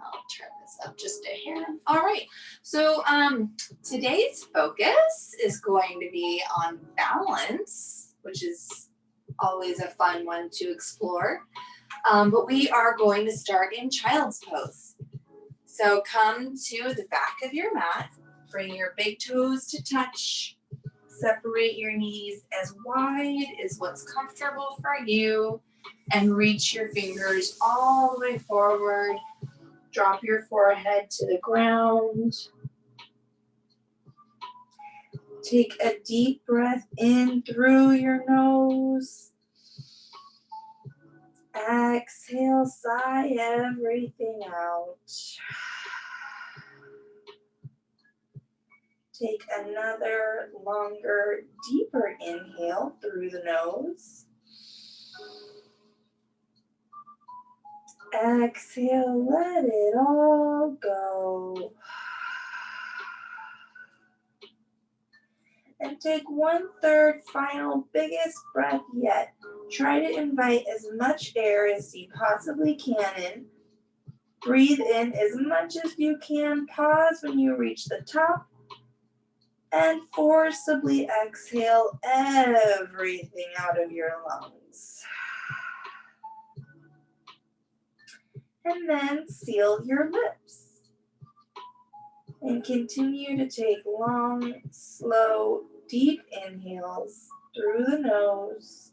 I'll turn this up just a hair. All right. So today's focus is going to be on balance, which is always a fun one to explore. But we are going to start in child's pose. So come to the back of your mat, bring your big toes to touch, separate your knees as wide as what's comfortable for you, and reach your fingers all the way forward. Drop your forehead to the ground. Take a deep breath in through your nose. Exhale, sigh everything out. Take another longer, deeper inhale through the nose. Exhale, let it all go. And take 1/3 final biggest breath yet. Try to invite as much air as you possibly can in. Breathe in as much as you can. Pause when you reach the top. And forcibly exhale everything out of your lungs. And then seal your lips. And continue to take long, slow, deep inhales through the nose.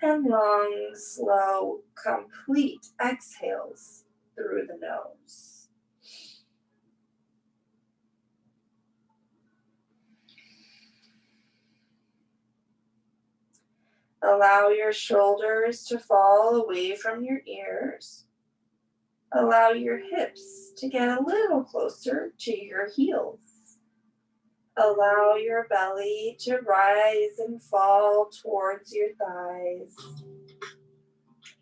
And long, slow, complete exhales through the nose. Allow your shoulders to fall away from your ears. Allow your hips to get a little closer to your heels. Allow your belly to rise and fall towards your thighs.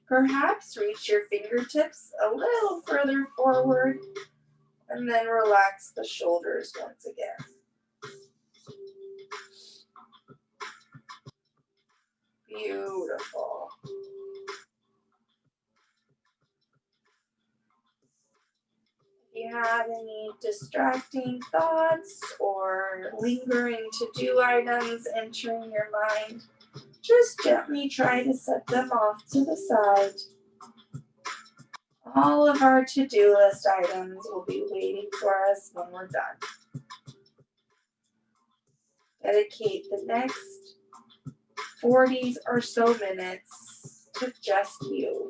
Perhaps reach your fingertips a little further forward and then relax the shoulders once again. Beautiful. If you have any distracting thoughts or lingering to-do items entering your mind, just gently try to set them off to the side. All of our to-do list items will be waiting for us when we're done. Dedicate the next 40 or so minutes to just you.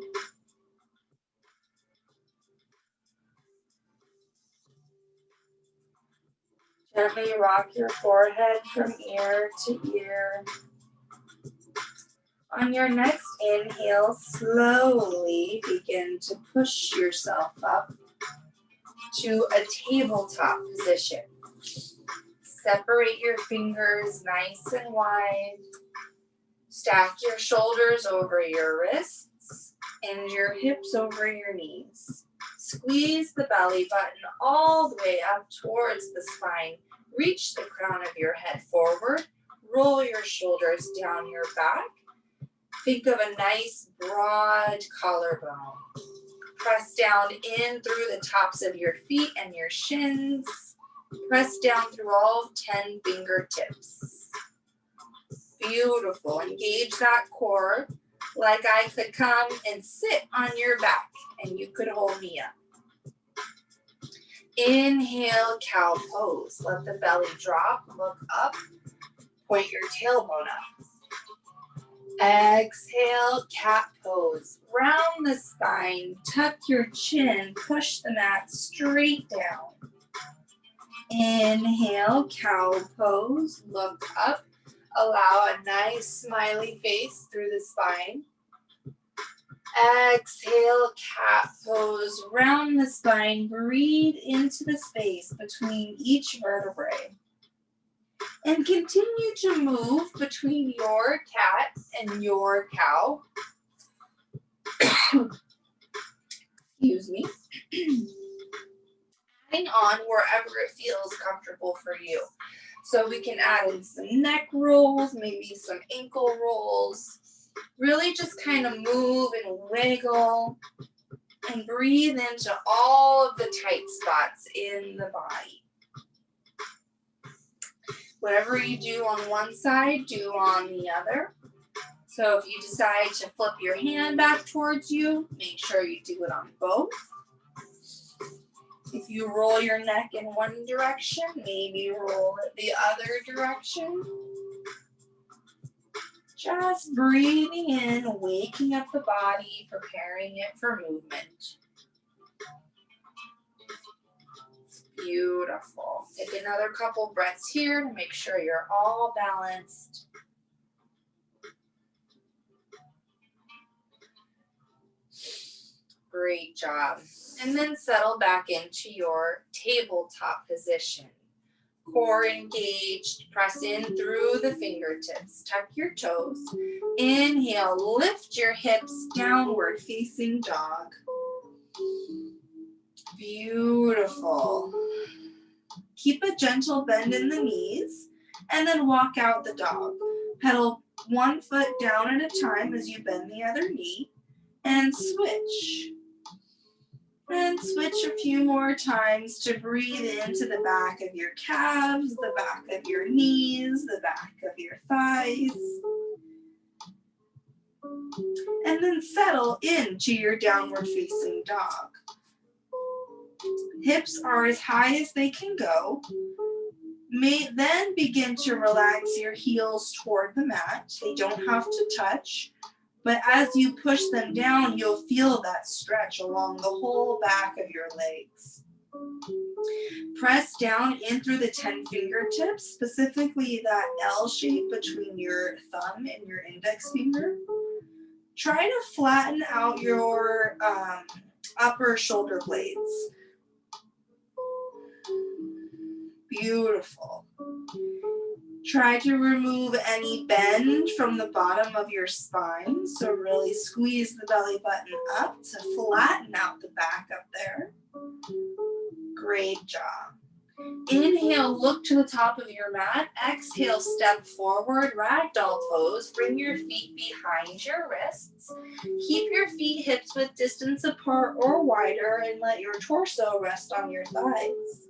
Gently rock your forehead from ear to ear. On your next inhale, slowly begin to push yourself up to a tabletop position. Separate your fingers nice and wide. Stack your shoulders over your wrists and your hips over your knees. Squeeze the belly button all the way up towards the spine. Reach the crown of your head forward. Roll your shoulders down your back. Think of a nice broad collarbone. Press down in through the tops of your feet and your shins. Press down through all 10 fingertips. Beautiful. Engage that core like I could come and sit on your back and you could hold me up. Inhale, cow pose. Let the belly drop. Look up. Point your tailbone up. Exhale, cat pose. Round the spine. Tuck your chin. Push the mat straight down. Inhale, cow pose. Look up. Allow a nice smiley face through the spine. Exhale, cat pose. Round the spine. Breathe into the space between each vertebrae. And continue to move between your cat and your cow. Excuse me. Adding on wherever it feels comfortable for you. So we can add in some neck rolls, maybe some ankle rolls. Really just kind of move and wiggle. And breathe into all of the tight spots in the body. Whatever you do on one side, do on the other. So if you decide to flip your hand back towards you, make sure you do it on both. If you roll your neck in one direction, maybe roll it the other direction. Just breathing in, waking up the body, preparing it for movement. Beautiful. Take another couple breaths here to make sure you're all balanced. Great job. And then settle back into your tabletop position. Core engaged, press in through the fingertips. Tuck your toes. Inhale, lift your hips, downward facing dog. Beautiful. Keep a gentle bend in the knees and then walk out the dog. Pedal one foot down at a time as you bend the other knee and switch. And switch a few more times to breathe into the back of your calves, the back of your knees, the back of your thighs. And then settle into your downward facing dog. Hips are as high as they can go. Then begin to relax your heels toward the mat. They don't have to touch. But as you push them down, you'll feel that stretch along the whole back of your legs. Press down in through the 10 fingertips, specifically that L shape between your thumb and your index finger. Try to flatten out your upper shoulder blades. Beautiful. Try to remove any bend from the bottom of your spine. So really squeeze the belly button up to flatten out the back up there. Great job. Inhale, look to the top of your mat. Exhale, step forward, ragdoll pose. Bring your feet behind your wrists. Keep your feet hips width distance apart or wider and let your torso rest on your thighs.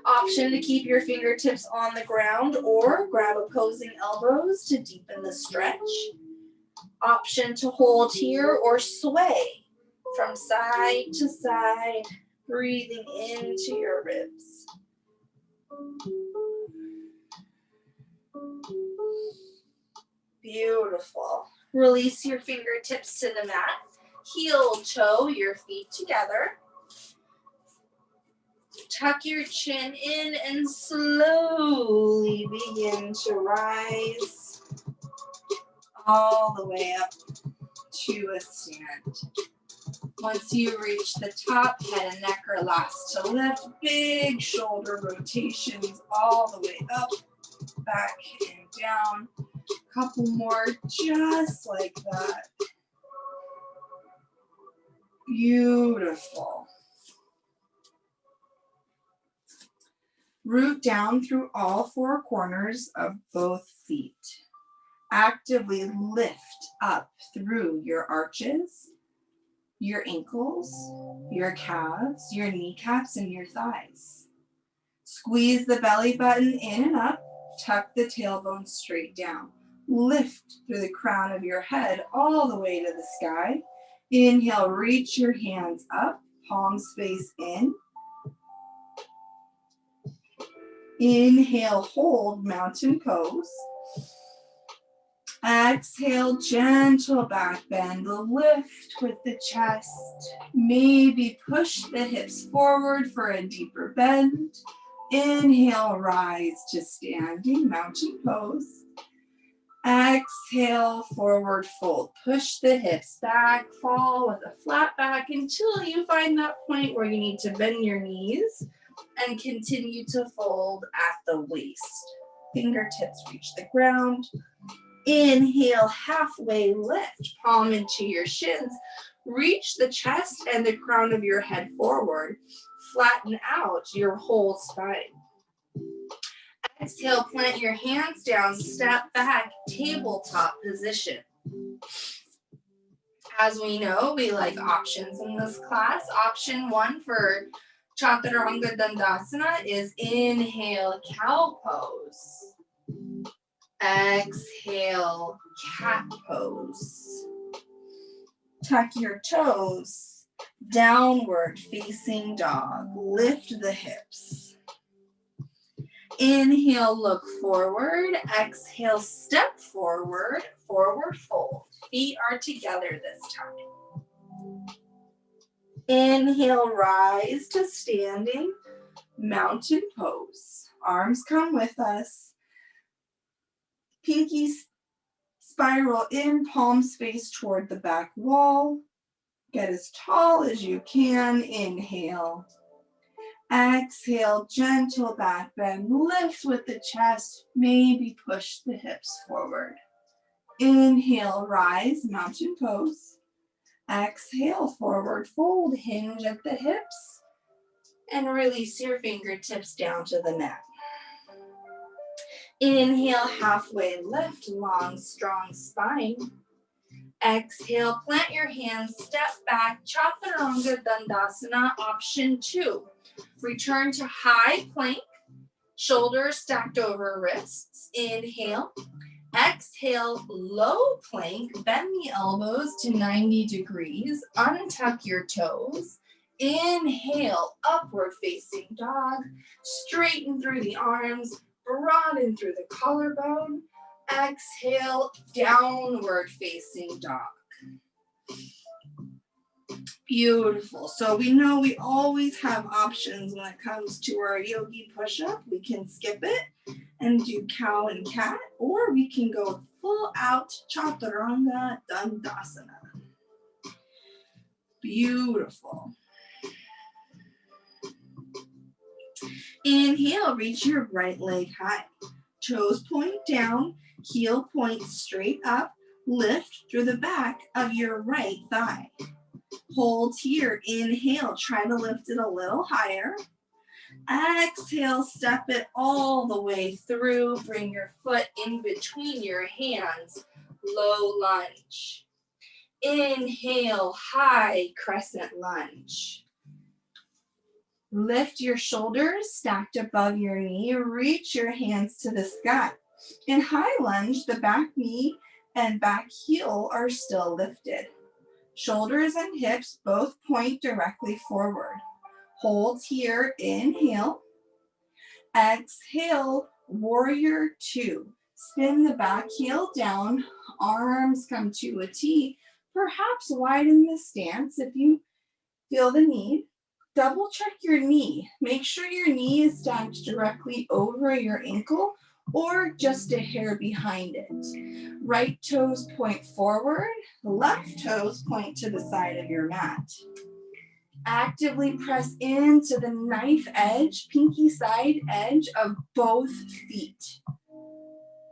Option to keep your fingertips on the ground or grab opposing elbows to deepen the stretch. Option to hold here or sway from side to side, breathing into your ribs. Beautiful. Release your fingertips to the mat. Heel toe your feet together. Tuck your chin in and slowly begin to rise all the way up to a stand. Once you reach the top, head and neck are last to lift. Big shoulder rotations all the way up, back and down. Couple more just like that. Beautiful. Root down through all four corners of both feet. Actively lift up through your arches, your ankles, your calves, your kneecaps, and your thighs. Squeeze the belly button in and up. Tuck the tailbone straight down. Lift through the crown of your head all the way to the sky. Inhale, reach your hands up, palms face in. Inhale, hold mountain pose. Exhale, gentle back bend. Lift with the chest. Maybe push the hips forward for a deeper bend. Inhale, rise to standing mountain pose. Exhale, forward fold. Push the hips back, fall with a flat back until you find that point where you need to bend your knees and continue to fold at the waist. Fingertips reach the ground. Inhale, halfway lift, palm into your shins. Reach the chest and the crown of your head forward. Flatten out your whole spine. Exhale, plant your hands down, step back, tabletop position. As we know, we like options in this class. Option 1 for Chaturanga Dandasana is inhale, cow pose. Exhale, cat pose. Tuck your toes, downward facing dog. Lift the hips. Inhale, look forward. Exhale, step forward, forward fold. Feet are together this time. Inhale, rise to standing mountain pose. Arms come with us. Pinkies spiral in, palms face toward the back wall. Get as tall as you can. Inhale. Exhale, gentle back bend. Lift with the chest. Maybe push the hips forward. Inhale, rise, mountain pose. Exhale, forward fold. Hinge at the hips. And release your fingertips down to the mat. Inhale, halfway lift, long, strong spine. Exhale, plant your hands, step back, Chaturanga Dandasana, option 2. Return to high plank, shoulders stacked over wrists. Inhale. Exhale, low plank, bend the elbows to 90 degrees, untuck your toes. Inhale, upward facing dog, straighten through the arms, broaden through the collarbone. Exhale, downward facing dog. Beautiful. So we know we always have options when it comes to our yogi push-up. We can skip it and do cow and cat, or we can go full out Chaturanga Dandasana. Beautiful. Inhale, reach your right leg high. Toes point down, heel point straight up. Lift through the back of your right thigh. Hold here. Inhale, try to lift it a little higher. Exhale, step it all the way through. Bring your foot in between your hands. Low lunge. Inhale, high crescent lunge. Lift your shoulders stacked above your knee. Reach your hands to the sky. In high lunge, the back knee and back heel are still lifted. Shoulders and hips both point directly forward. Hold here. Inhale. Exhale, warrior 2. Spin the back heel down. Arms come to a T. Perhaps widen the stance if you feel the need. Double check your knee. Make sure your knee is stacked directly over your ankle or just a hair behind it. Right toes point forward. Left toes point to the side of your mat. Actively press into the knife edge, pinky side edge of both feet.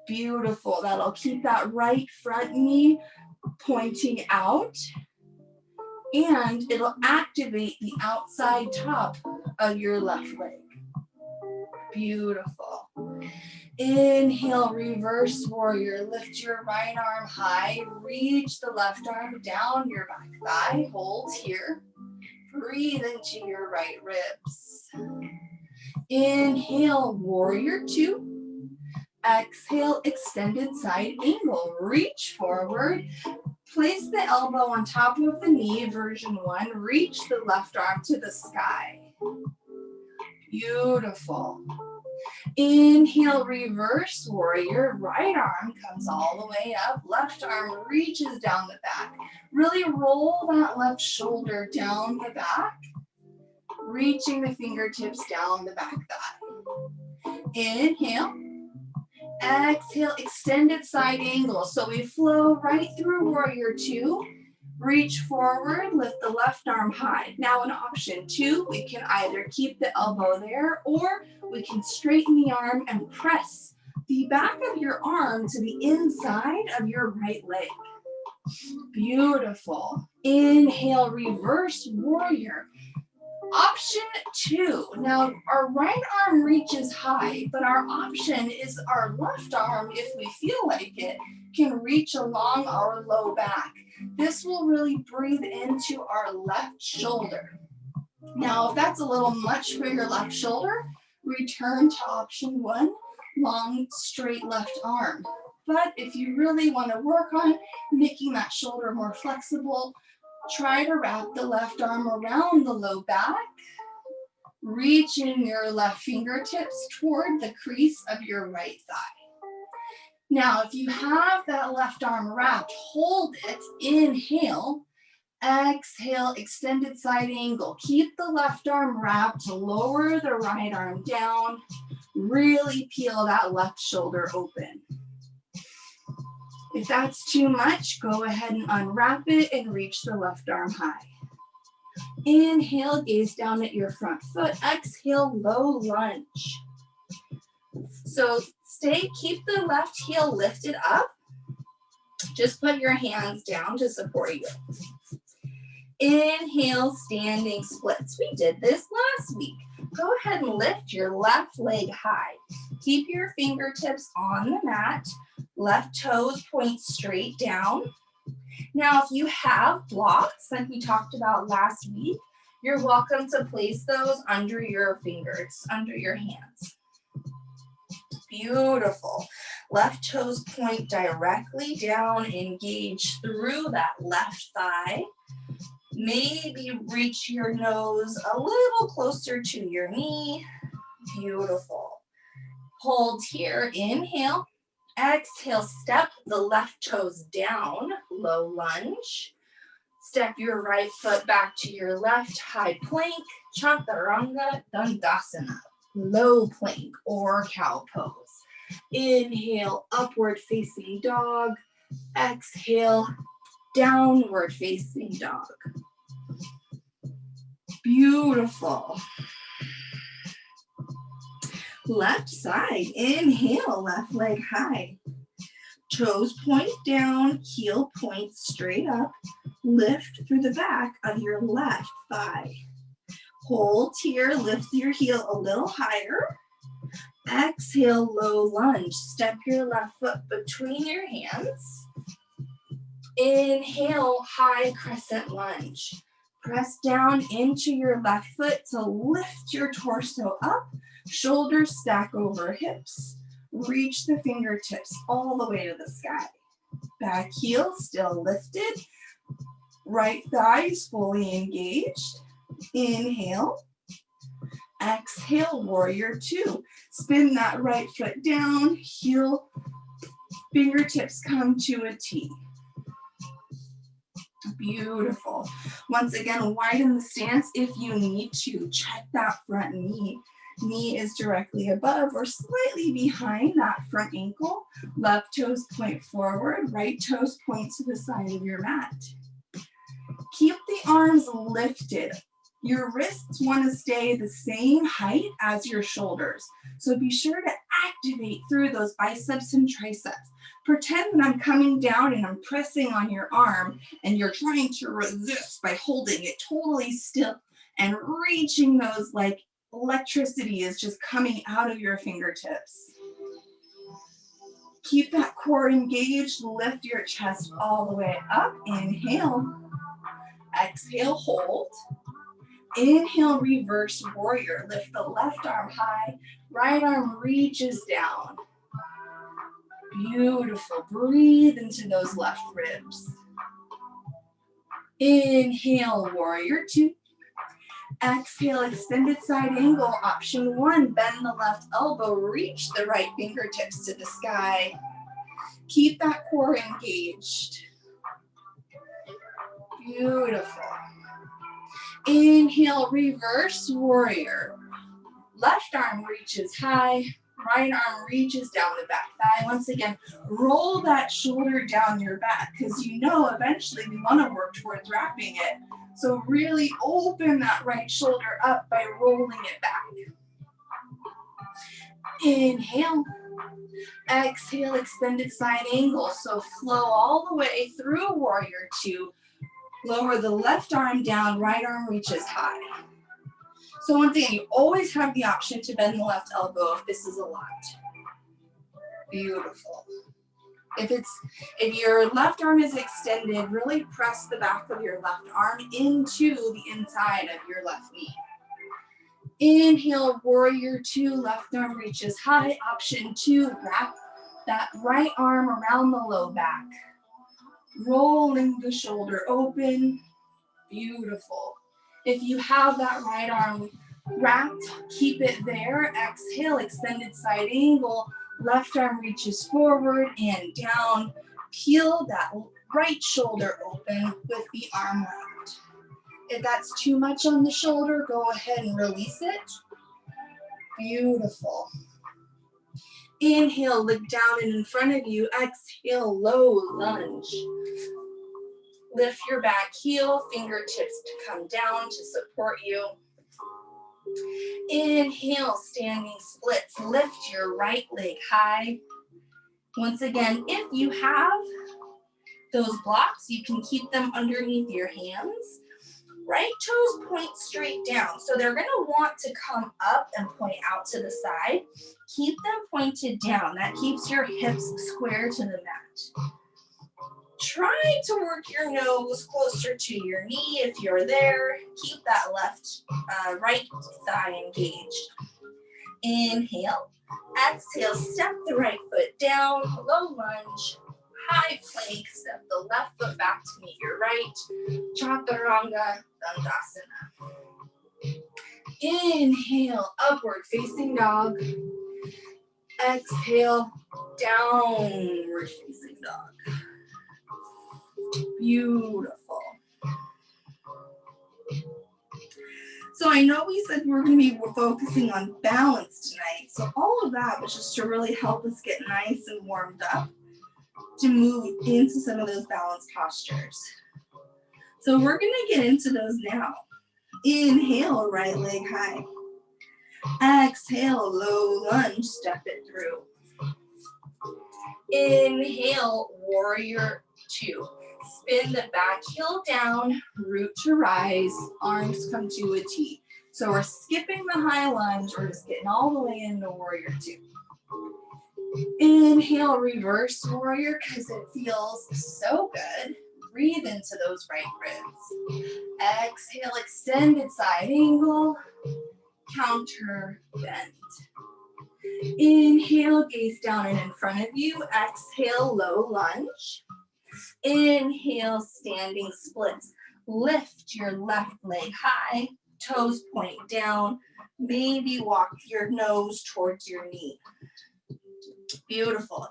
Beautiful. That'll keep that right front knee pointing out, and it'll activate the outside top of your left leg. Beautiful. Inhale, reverse warrior. Lift your right arm high. Reach the left arm down your back thigh. Hold here. Breathe into your right ribs. Inhale, warrior 2. Exhale, extended side angle. Reach forward. Place the elbow on top of the knee, version 1. Reach the left arm to the sky. Beautiful. Inhale, reverse warrior. Right arm comes all the way up. Left arm reaches down the back. Really roll that left shoulder down the back, reaching the fingertips down the back thigh. Inhale. Exhale, extended side angle. So we flow right through warrior 2. Reach forward, lift the left arm high. Now in option 2, we can either keep the elbow there or we can straighten the arm and press the back of your arm to the inside of your right leg. Beautiful. Inhale, reverse warrior. Option 2. Now, our right arm reaches high, but our option is our left arm, if we feel like it, can reach along our low back. This will really breathe into our left shoulder. Now, if that's a little much for your left shoulder, return to option 1, long, straight left arm. But if you really want to work on making that shoulder more flexible, try to wrap the left arm around the low back, reaching your left fingertips toward the crease of your right thigh. Now, if you have that left arm wrapped, hold it, inhale, exhale, extended side angle. Keep the left arm wrapped, lower the right arm down, really peel that left shoulder open. If that's too much, go ahead and unwrap it and reach the left arm high. Inhale, gaze down at your front foot. Exhale, low lunge. So keep the left heel lifted up. Just put your hands down to support you. Inhale, standing splits. We did this last week. Go ahead and lift your left leg high. Keep your fingertips on the mat. Left toes point straight down. Now, if you have blocks, like we talked about last week, you're welcome to place those under your fingers, under your hands. Beautiful. Left toes point directly down, engage through that left thigh. Maybe reach your nose a little closer to your knee. Beautiful. Hold here, inhale. Exhale, step the left toes down, low lunge. Step your right foot back to your left, high plank, chaturanga dandasana, low plank or cow pose. Inhale, upward facing dog. Exhale, downward facing dog. Beautiful. Left side, inhale, left leg high. Toes point down, heel points straight up. Lift through the back of your left thigh. Hold here, lift your heel a little higher. Exhale, low lunge. Step your left foot between your hands. Inhale, high crescent lunge. Press down into your left foot to lift your torso up. Shoulders stack over hips. Reach the fingertips all the way to the sky. Back heel still lifted. Right thigh is fully engaged. Inhale. Exhale, warrior 2. Spin that right foot down. Heel, fingertips come to a T. Beautiful. Once again, widen the stance if you need to. Check that front knee. Knee is directly above or slightly behind that front ankle. Left toes point forward, right toes point to the side of your mat. Keep the arms lifted. Your wrists want to stay the same height as your shoulders. So be sure to activate through those biceps and triceps. Pretend that I'm coming down and I'm pressing on your arm and you're trying to resist by holding it totally still and reaching those like electricity is just coming out of your fingertips. Keep that core engaged. Lift your chest all the way up. Inhale. Exhale, hold. Inhale, reverse warrior. Lift the left arm high. Right arm reaches down. Beautiful. Breathe into those left ribs. Inhale, warrior 2. Exhale, extended side angle. Option 1, bend the left elbow. Reach the right fingertips to the sky. Keep that core engaged. Beautiful. Inhale, reverse warrior. Left arm reaches high. Right arm reaches down the back thigh. Once again, roll that shoulder down your back because you know eventually we want to work towards wrapping it. So really open that right shoulder up by rolling it back. Inhale. Exhale, extended side angle. So flow all the way through warrior 2. Lower the left arm down, right arm reaches high. So once again, you always have the option to bend the left elbow if this is a lot. Beautiful. If your left arm is extended, really press the back of your left arm into the inside of your left knee. Inhale, warrior two, left arm reaches high. Option two, wrap that right arm around the low back. Rolling the shoulder open. Beautiful. If you have that right arm wrapped, keep it there. Exhale, extended side angle. Left arm reaches forward and down. Peel that right shoulder open with the arm wrapped. If that's too much on the shoulder, go ahead and release it. Beautiful. Inhale, look down and in front of you. Exhale, low lunge. Lift your back heel, fingertips to come down to support you. Inhale, standing splits. Lift your right leg high. Once again, if you have those blocks, you can keep them underneath your hands. Right toes point straight down. So they're going to want to come up and point out to the side. Keep them pointed down. That keeps your hips square to the mat. Try to work your nose closer to your knee if you're there. Keep that right thigh engaged. Inhale. Exhale, step the right foot down, low lunge. High plank, step the left foot back to meet your right. Chaturanga Dandasana. Inhale, upward facing dog. Exhale, downward facing dog. Beautiful. So I know we said we're going to be focusing on balance tonight. So all of that was just to really help us get nice and warmed up to move into some of those balance postures. So we're going to get into those now. Inhale, right leg high. Exhale, low lunge, step it through. Inhale, warrior two. Spin the back heel down, root to rise, arms come to a T. So we're skipping the high lunge, we're just getting all the way into warrior two. Inhale, reverse warrior, because it feels so good. Breathe into those right ribs. Exhale, extended side angle, counter bend. Inhale, gaze down and in front of you. Exhale, low lunge. Inhale, standing splits. Lift your left leg high, toes point down. Maybe walk your nose towards your knee. Beautiful.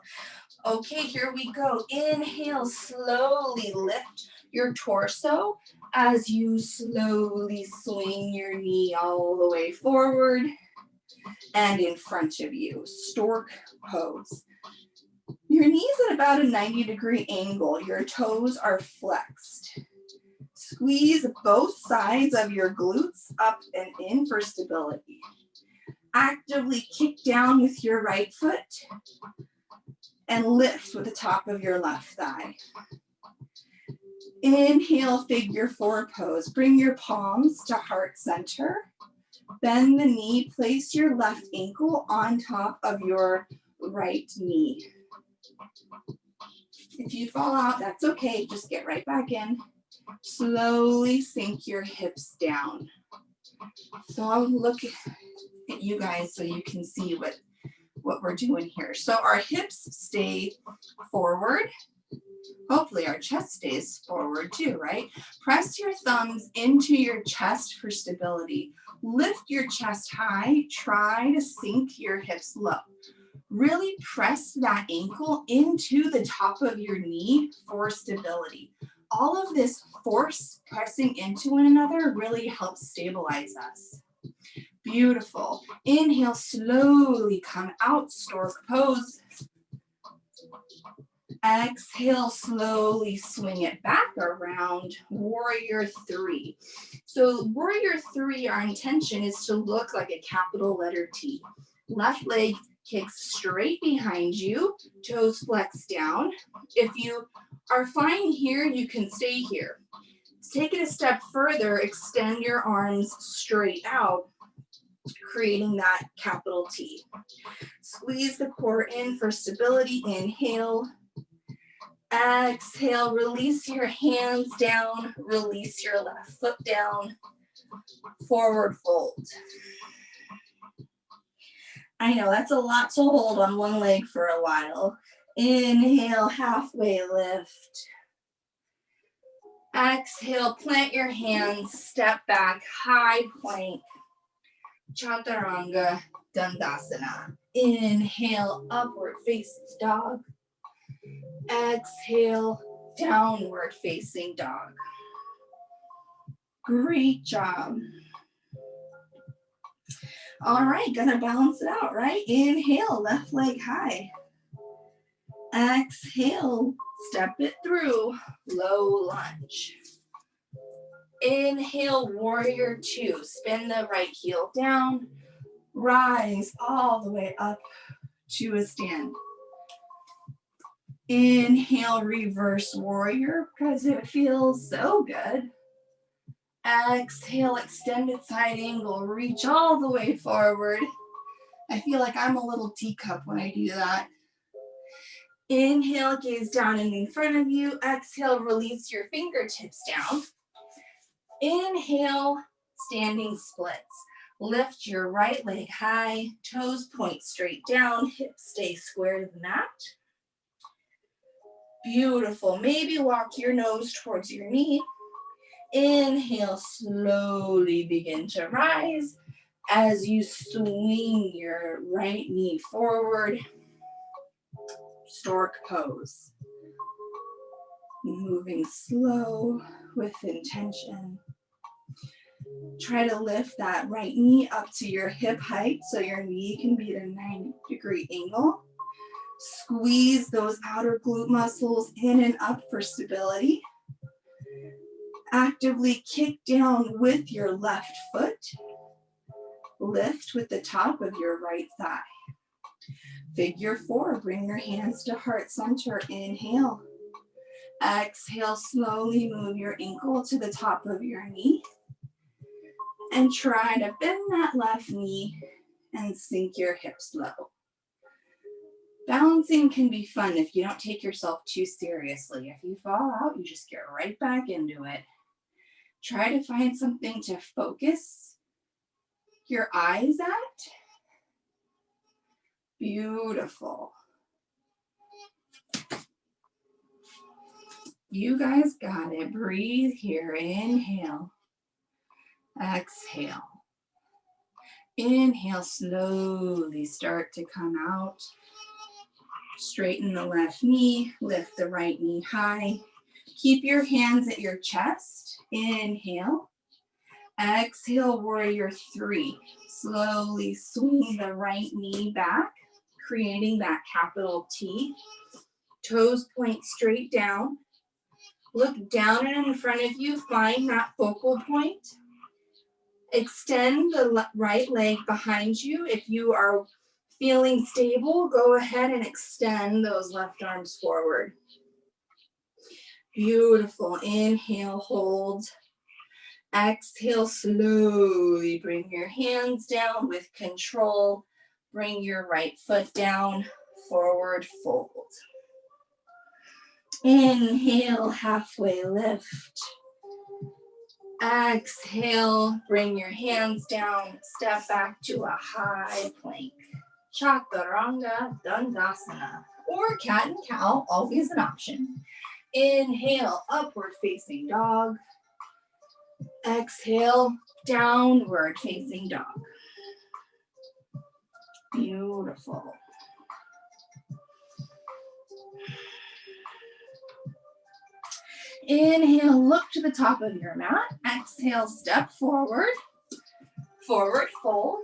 Okay, here we go. Inhale, slowly lift your torso as you slowly swing your knee all the way forward and in front of you. Stork pose. Your knee's at about a 90-degree angle. Your toes are flexed. Squeeze both sides of your glutes up and in for stability. Actively kick down with your right foot and lift with the top of your left thigh. Inhale, figure four pose. Bring your palms to heart center. Bend the knee. Place your left ankle on top of your right knee. If you fall out, that's okay. Just get right back in. Slowly sink your hips down. So I'll look at you guys so you can see what we're doing here. So our hips stay forward. Hopefully our chest stays forward too, right? Press your thumbs into your chest for stability. Lift your chest high. Try to sink your hips low. Really press that ankle into the top of your knee for stability. All of this force pressing into one another really helps stabilize us. Beautiful. Inhale, slowly come out, stork pose. Exhale, slowly swing it back around, warrior three. So warrior three, our intention is to look like a capital letter T. Left leg kicks straight behind you, toes flex down. If you are fine here, you can stay here. To take it a step further, extend your arms straight out creating that capital T. Squeeze the core in for stability. Inhale. Exhale, release your hands down, release your left foot down, forward fold. I know that's a lot to hold on one leg for a while. Inhale, halfway lift. Exhale, plant your hands, step back, high plank, chaturanga, dandasana. Inhale, upward facing dog. Exhale, downward facing dog. Great job. All right, gonna balance it out, right? Inhale, left leg high. Exhale, step it through, low lunge. Inhale, warrior two. Spin the right heel down, rise all the way up to a stand. Inhale, reverse warrior, because it feels so good. Exhale, extended side angle, reach all the way forward. I feel like I'm a little teacup when I do that. Inhale, gaze down and in front of you. Exhale, release your fingertips down. Inhale, standing splits. Lift your right leg high, toes point straight down, hips stay square to the mat. Beautiful. Maybe walk your nose towards your knee. Inhale, slowly begin to rise as you swing your right knee forward. Stork pose. Moving slow with intention. Try to lift that right knee up to your hip height so your knee can be at a 90-degree angle. Squeeze those outer glute muscles in and up for stability. Actively kick down with your left foot. Lift with the top of your right thigh. Figure four, bring your hands to heart center. Inhale. Exhale, slowly move your ankle to the top of your knee. And try to bend that left knee and sink your hips low. Balancing can be fun if you don't take yourself too seriously. If you fall out, you just get right back into it. Try to find something to focus your eyes at. Beautiful. You guys got it. Breathe here. Inhale. Exhale. Inhale, slowly start to come out. Straighten the left knee, lift the right knee high. Keep your hands at your chest. Inhale. Exhale, warrior three. Slowly swing the right knee back, creating that capital T. Toes point straight down. Look down and in front of you, find that focal point. Extend the right leg behind you. If you are feeling stable, go ahead and extend those left arms forward. Beautiful. Inhale, hold. Exhale, slowly bring your hands down with control. Bring your right foot down, forward fold. Inhale, halfway lift. Exhale, bring your hands down, step back to a high plank. Chaturanga, Dandasana, or cat and cow, always an option. Inhale, upward facing dog. Exhale, downward facing dog. Beautiful. Inhale, look to the top of your mat. Exhale, step forward. Forward fold.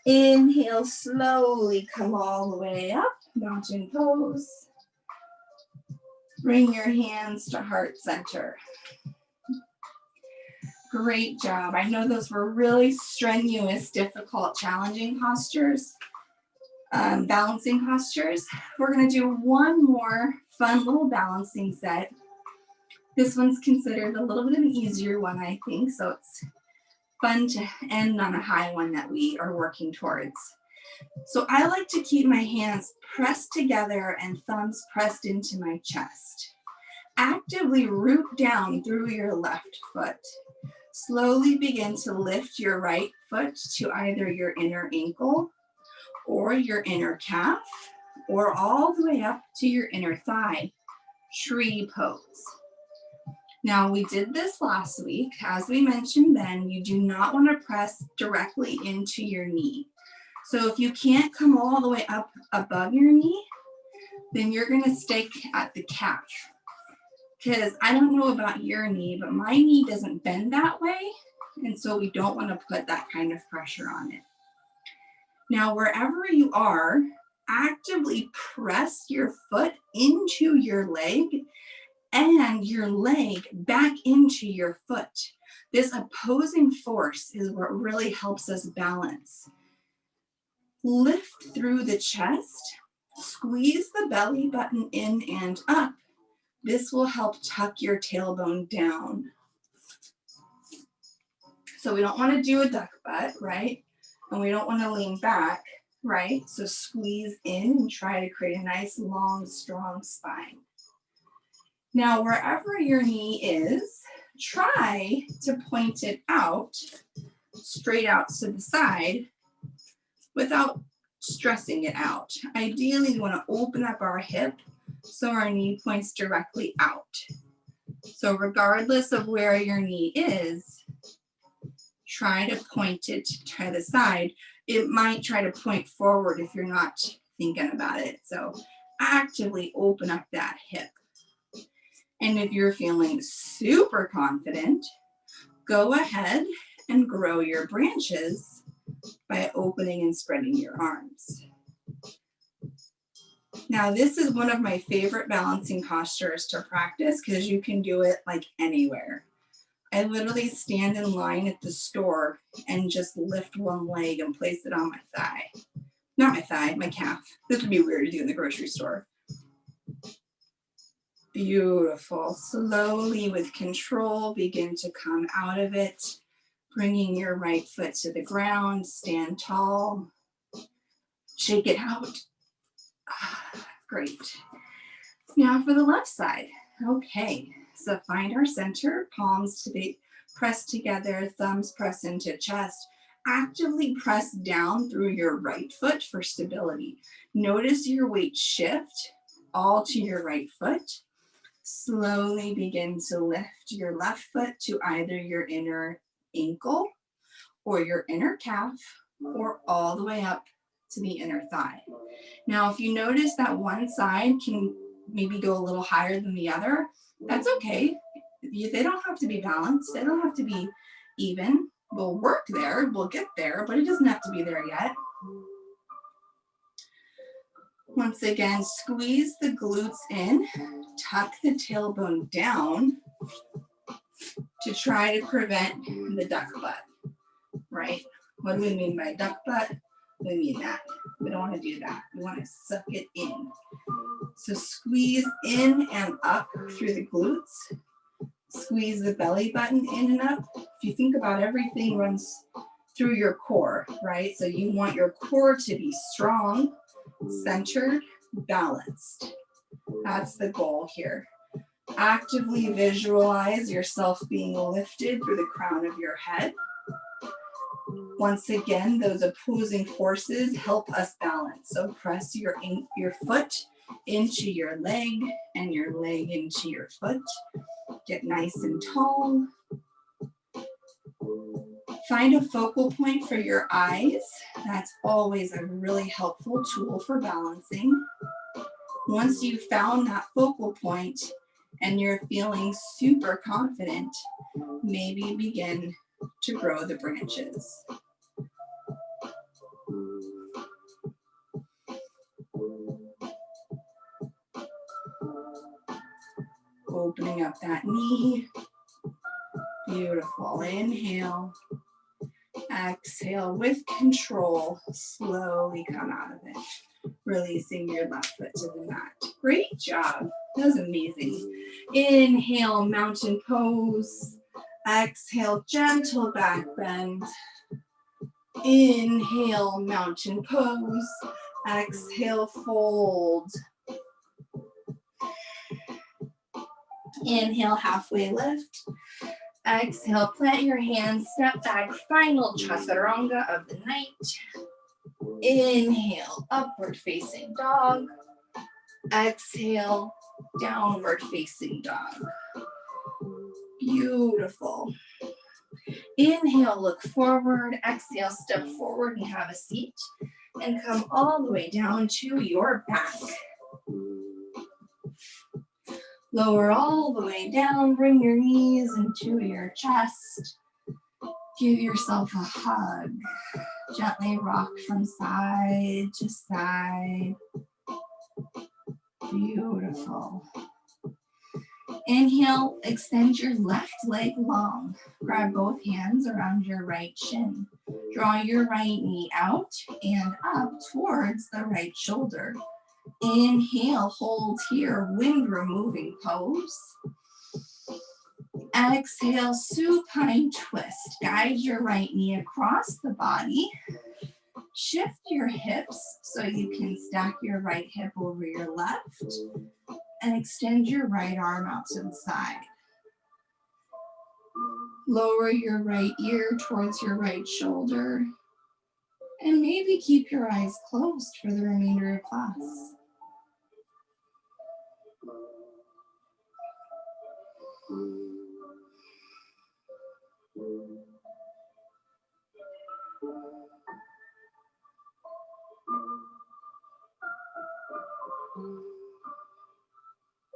Inhale, slowly come all the way up. Mountain pose. Bring your hands to heart center. Great job. I know those were really strenuous, difficult, challenging postures, balancing postures. We're going to do one more fun little balancing set. This one's considered a little bit of an easier one, I think, so it's fun to end on a high one that we are working towards. So I like to keep my hands pressed together and thumbs pressed into my chest. Actively root down through your left foot. Slowly begin to lift your right foot to either your inner ankle or your inner calf, or all the way up to your inner thigh, tree pose. Now we did this last week. As we mentioned then, you do not want to press directly into your knee. So if you can't come all the way up above your knee, then you're going to stick at the calf. Because I don't know about your knee, but my knee doesn't bend that way. And so we don't want to put that kind of pressure on it. Now, wherever you are, actively press your foot into your leg and your leg back into your foot. This opposing force is what really helps us balance. Lift through the chest, squeeze the belly button in and up. This will help tuck your tailbone down. So we don't want to do a duck butt, right? And we don't want to lean back, right? So squeeze in and try to create a nice, long, strong spine. Now, wherever your knee is, try to point it out, straight out to the side, without stressing it out. Ideally, we want to open up our hip so our knee points directly out. So regardless of where your knee is, try to point it to the side. It might try to point forward if you're not thinking about it. So actively open up that hip. And if you're feeling super confident, go ahead and grow your branches by opening and spreading your arms. Now, this is one of my favorite balancing postures to practice because you can do it like anywhere. I literally stand in line at the store and just lift one leg and place it on my thigh. Not my thigh, my calf. This would be weird to do in the grocery store. Beautiful. Slowly, with control, begin to come out of it, bringing your right foot to the ground. Stand tall. Shake it out. Great. Now for the left side. Okay, so find our center, palms to be pressed together, thumbs press into chest. Actively press down through your right foot for stability. Notice your weight shift all to your right foot. Slowly begin to lift your left foot to either your inner ankle or your inner calf, or all the way up to the inner thigh. Now, if you notice that one side can maybe go a little higher than the other, that's okay. They don't have to be balanced. They don't have to be even. We'll work there, we'll get there, but it doesn't have to be there yet. Once again, squeeze the glutes in, tuck the tailbone down to try to prevent the duck butt, right? What do we mean by duck butt? We mean that. We don't want to do that. We want to suck it in. So squeeze in and up through the glutes. Squeeze the belly button in and up. If you think about everything runs through your core, right? So you want your core to be strong, centered, balanced. That's the goal here. Actively visualize yourself being lifted through the crown of your head. Once again, those opposing forces help us balance. So press your foot into your leg and your leg into your foot. Get nice and tall. Find a focal point for your eyes. That's always a really helpful tool for balancing. Once you've found that focal point and you're feeling super confident, maybe begin to grow the branches. Opening up that knee. Beautiful. Inhale. Exhale with control. Slowly come out of it. Releasing your left foot to the mat. Great job. That was amazing. Inhale, mountain pose. Exhale, gentle back bend. Inhale, mountain pose. Exhale, fold. Inhale, halfway lift. Exhale, plant your hands, step back, final chaturanga of the night. Inhale, upward facing dog. Exhale, downward facing dog. Beautiful. Inhale, look forward. Exhale, step forward and have a seat. And come all the way down to your back. Lower all the way down. Bring your knees into your chest. Give yourself a hug. Gently rock from side to side. Beautiful. Inhale, extend your left leg long. Grab both hands around your right shin. Draw your right knee out and up towards the right shoulder. Inhale, hold here, wind removing pose. Exhale, supine twist. Guide your right knee across the body. Shift your hips so you can stack your right hip over your left and extend your right arm out to the side. Lower your right ear towards your right shoulder and maybe keep your eyes closed for the remainder of class.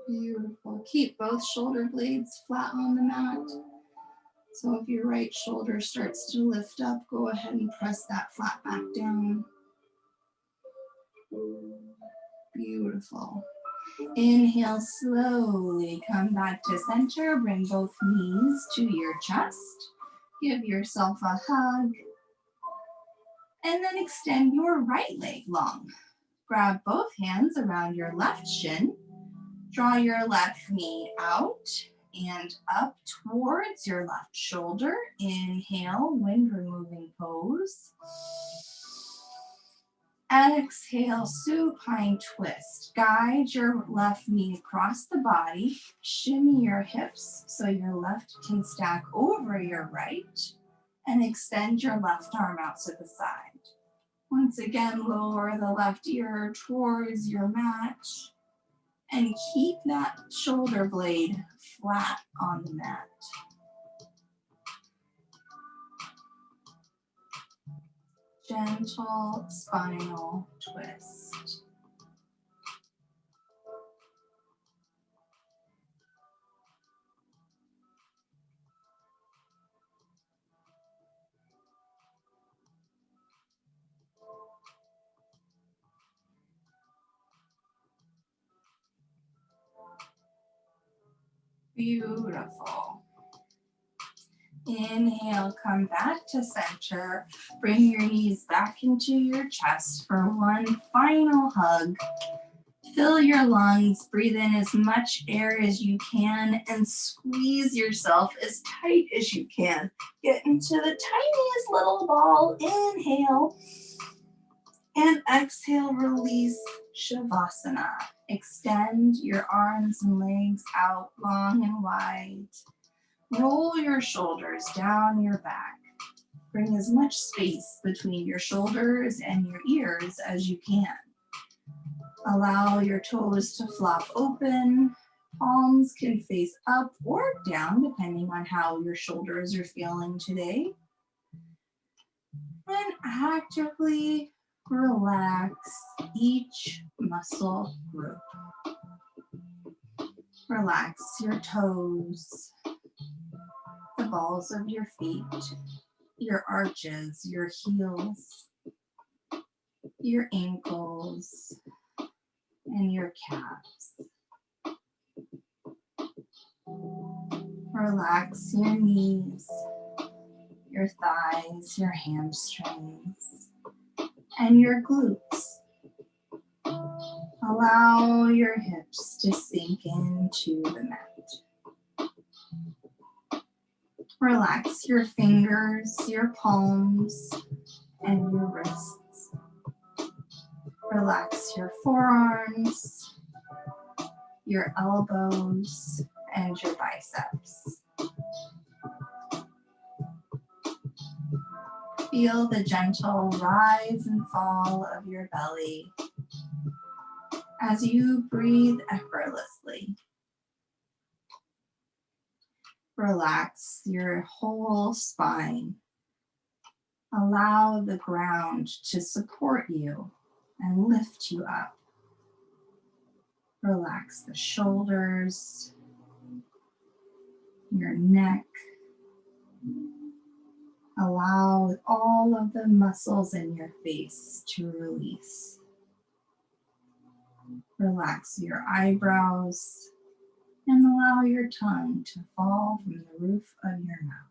Beautiful. Keep both shoulder blades flat on the mat. So if your right shoulder starts to lift up, go ahead and press that flat back down. Beautiful. Inhale, slowly come back to center. Bring both knees to your chest. Give yourself a hug. And then extend your right leg long. Grab both hands around your left shin. Draw your left knee out and up towards your left shoulder. Inhale, wind removing pose. Exhale, supine twist. Guide your left knee across the body. Shimmy your hips so your left can stack over your right. And extend your left arm out to the side. Once again, lower the left ear towards your mat. And keep that shoulder blade flat on the mat. Gentle spinal twist. Beautiful. Inhale, come back to center. Bring your knees back into your chest for one final hug. Fill your lungs, breathe in as much air as you can, and squeeze yourself as tight as you can. Get into the tiniest little ball. Inhale. And exhale, release Shavasana. Extend your arms and legs out long and wide. Roll your shoulders down your back. Bring as much space between your shoulders and your ears as you can. Allow your toes to flop open. Palms can face up or down depending on how your shoulders are feeling today. And actively relax each muscle group. Relax your toes, the balls of your feet, your arches, your heels, your ankles, and your calves. Relax your knees, your thighs, your hamstrings, and your glutes. Allow your hips to sink into the mat. Relax your fingers, your palms, and your wrists. Relax your forearms, your elbows, and your biceps. Feel the gentle rise and fall of your belly as you breathe effortlessly. Relax your whole spine. Allow the ground to support you and lift you up. Relax the shoulders, your neck. Allow all of the muscles in your face to release. Relax your eyebrows and allow your tongue to fall from the roof of your mouth.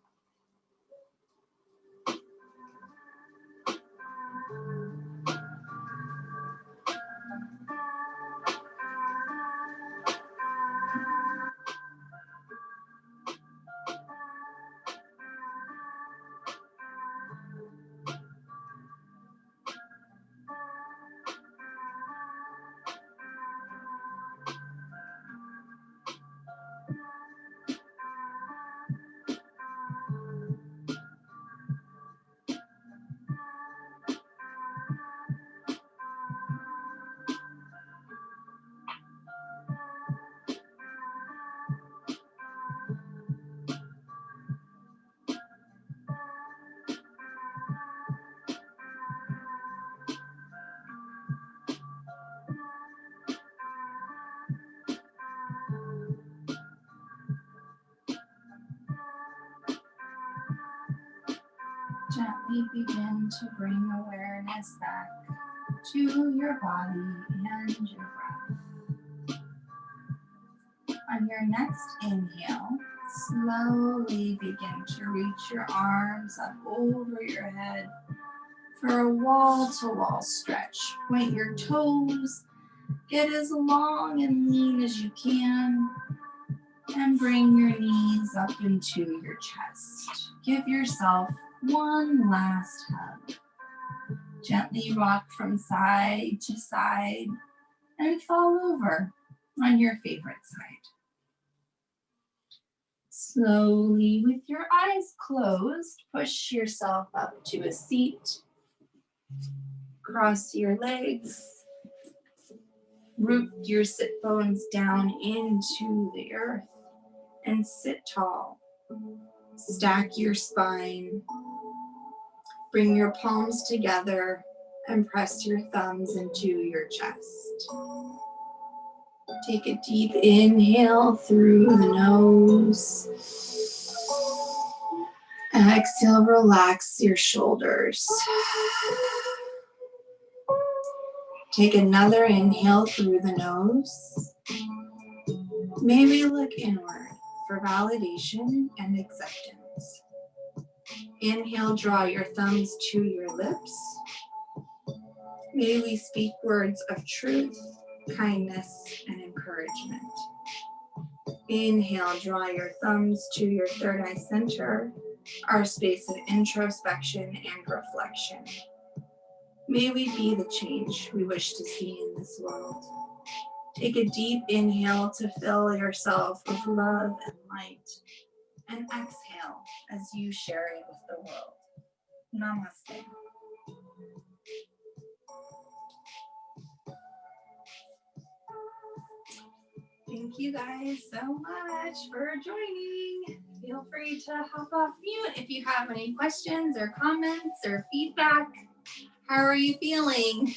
Gently begin to bring awareness back to your body and your breath. On your next inhale, slowly begin to reach your arms up over your head for a wall-to-wall stretch. Point your toes, get as long and lean as you can, and bring your knees up into your chest. Give yourself one last hug. Gently rock from side to side and fall over on your favorite side. Slowly, with your eyes closed, push yourself up to a seat. Cross your legs. Root your sit bones down into the earth and sit tall. Stack your spine. Bring your palms together and press your thumbs into your chest. Take a deep inhale through the nose. Exhale, relax your shoulders. Take another inhale through the nose. Maybe look inward for validation and acceptance. Inhale, draw your thumbs to your lips. May we speak words of truth, kindness, and encouragement. Inhale, draw your thumbs to your third eye center, our space of introspection and reflection. May we be the change we wish to see in this world. Take a deep inhale to fill yourself with love and light, and exhale as you share it with the world. Namaste. Thank you guys so much for joining. Feel free to hop off mute if you have any questions or comments or feedback. How are you feeling?